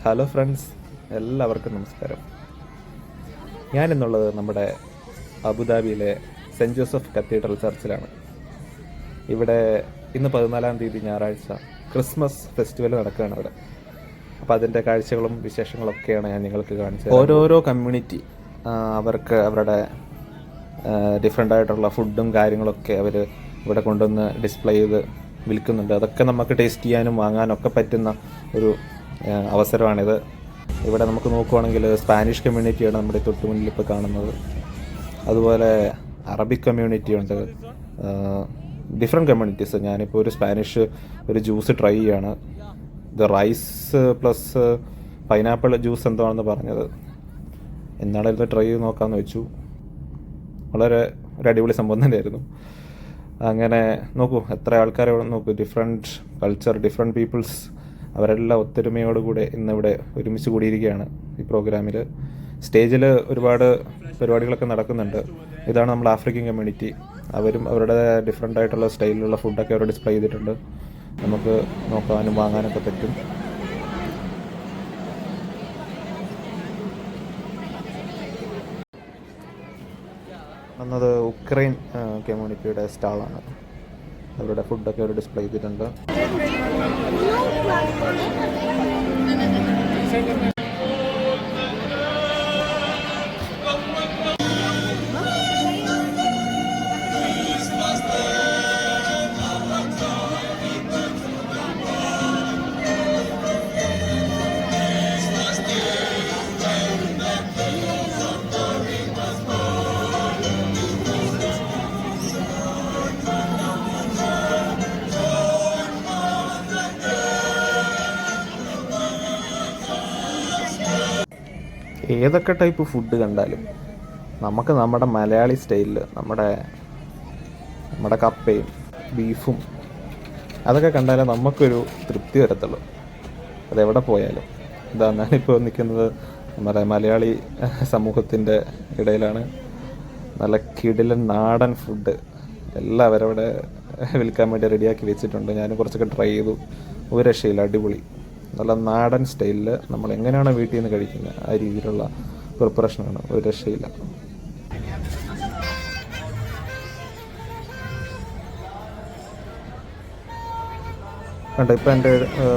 Hello friends, എല്ലാവർക്കും നമസ്കാരം. ഞാനിന്നുള്ളത് നമ്മുടെ അബുദാബിയിലെ സെൻറ്റ് ജോസഫ് കത്തീഡ്രൽ ചർച്ചിലാണ്. ഇവിടെ ഇന്ന് 14-ാം തീയതി ഞായറാഴ്ച ക്രിസ്മസ് ഫെസ്റ്റിവൽ നടക്കുകയാണ് ഇവിടെ. അപ്പോൾ അതിൻ്റെ കാഴ്ചകളും വിശേഷങ്ങളൊക്കെയാണ് ഞാൻ നിങ്ങൾക്ക് കാണിച്ചത്. ഓരോരോ കമ്മ്യൂണിറ്റി അവർക്ക് അവരുടെ ഡിഫറെൻ്റ് ആയിട്ടുള്ള ഫുഡും കാര്യങ്ങളൊക്കെ അവർ ഇവിടെ കൊണ്ടുവന്ന് ഡിസ്പ്ലേ ചെയ്ത് വിൽക്കുന്നുണ്ട്. അതൊക്കെ നമുക്ക് ടേസ്റ്റ് ചെയ്യാനും വാങ്ങാനൊക്കെ പറ്റുന്ന ഒരു അവസരമാണിത്. ഇവിടെ നമുക്ക് നോക്കുവാണെങ്കിൽ സ്പാനിഷ് കമ്മ്യൂണിറ്റിയാണ് നമ്മുടെ തൊട്ട് മുന്നിൽ ഇപ്പോൾ കാണുന്നത്. അതുപോലെ അറബിക് കമ്മ്യൂണിറ്റി ഉണ്ട്, ഡിഫറെൻറ്റ് കമ്മ്യൂണിറ്റീസ്. ഞാനിപ്പോൾ ഒരു സ്പാനിഷ് ഒരു ജ്യൂസ് ട്രൈ ചെയ്യാണ്. ഇത് റൈസ് പ്ലസ് പൈനാപ്പിൾ ജ്യൂസ് എന്താണെന്ന് പറഞ്ഞത്. എന്നാലും ട്രൈ ചെയ്ത് നോക്കാമെന്ന് വെച്ചു. വളരെ ഒരു അടിപൊളി സംഭവം തന്നെയായിരുന്നു. അങ്ങനെ നോക്കൂ, എത്ര ആൾക്കാരെ നോക്കൂ, ഡിഫറെൻറ്റ് കൾച്ചർ, ഡിഫറെൻറ്റ് പീപ്പിൾസ്, അവരെല്ലാം ഒത്തൊരുമയോടുകൂടെ ഇന്നിവിടെ ഒരുമിച്ച് കൂടിയിരിക്കുകയാണ് ഈ പ്രോഗ്രാമിൽ. സ്റ്റേജിൽ ഒരുപാട് പരിപാടികളൊക്കെ നടക്കുന്നുണ്ട്. ഇതാണ് നമ്മുടെ ആഫ്രിക്കൻ കമ്മ്യൂണിറ്റി. അവരും അവരുടെ ഡിഫറെൻ്റ് ആയിട്ടുള്ള സ്റ്റൈലിലുള്ള ഫുഡൊക്കെ അവർ ഡിസ്പ്ലേ ചെയ്തിട്ടുണ്ട്. നമുക്ക് നോക്കാനും വാങ്ങാനൊക്കെ പറ്റും. എന്നത് ഉക്രൈൻ കമ്മ്യൂണിറ്റിയുടെ സ്റ്റാളാണ്. അവരുടെ ഫുഡൊക്കെ അവർ ഡിസ്പ്ലേ ചെയ്തിട്ടുണ്ട്. ഏതൊക്കെ ടൈപ്പ് ഫുഡ് കണ്ടാലും നമുക്ക് നമ്മുടെ മലയാളി സ്റ്റൈലിൽ നമ്മുടെ കപ്പയും ബീഫും അതൊക്കെ കണ്ടാലേ നമുക്കൊരു തൃപ്തി വരത്തുള്ളൂ. അതെവിടെ പോയാലും. ഇതാ ഞാനിപ്പോൾ നിൽക്കുന്നത് നമ്മുടെ മലയാളി സമൂഹത്തിൻ്റെ ഇടയിലാണ്. നല്ല കിടിലൻ നാടൻ ഫുഡ് എല്ലാവരും അവിടെ വിൽക്കാൻ വേണ്ടി റെഡിയാക്കി വെച്ചിട്ടുണ്ട്. ഞാൻ കുറച്ചൊക്കെ ട്രൈ ചെയ്തു. ഒരു രക്ഷയില്ല, അടിപൊളി. നല്ല നാടൻ സ്റ്റൈലിൽ നമ്മൾ എങ്ങനെയാണോ വീട്ടിൽ നിന്ന് കഴിക്കുന്നത് ആ രീതിയിലുള്ള പ്രിപ്പറേഷനാണ്. ഒരു രക്ഷയില്ല. കണ്ടോ, ഇപ്പം എൻ്റെ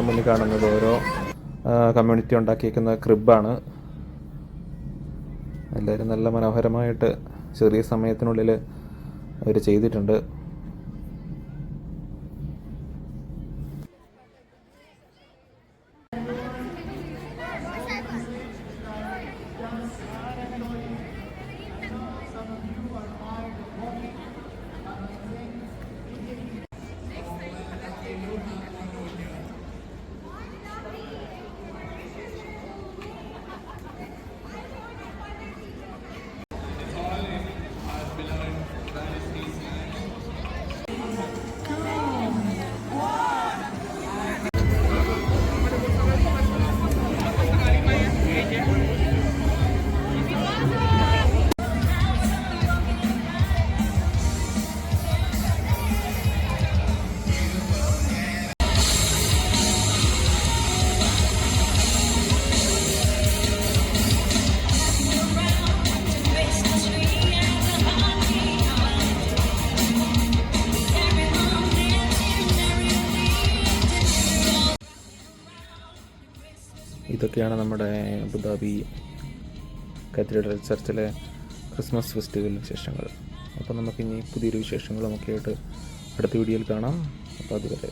മുന്നിൽ കാണുന്നത് ഓരോ കമ്മ്യൂണിറ്റി ഉണ്ടാക്കിയിരിക്കുന്ന ക്രിബാണ്. എല്ലാവരും നല്ല മനോഹരമായിട്ട് ചെറിയ സമയത്തിനുള്ളിൽ അവർ ചെയ്തിട്ടുണ്ട്. ഇതൊക്കെയാണ് നമ്മുടെ അബുദാബി കത്തീഡ്രൽ ചർച്ചിലെ ക്രിസ്മസ് ഫെസ്റ്റിവൽ വിശേഷങ്ങൾ. അപ്പോൾ നമുക്കിനി പുതിയൊരു വിശേഷങ്ങളുമൊക്കെ ആയിട്ട് അടുത്ത വീഡിയോയിൽ കാണാം. അപ്പോൾ അതുവരെ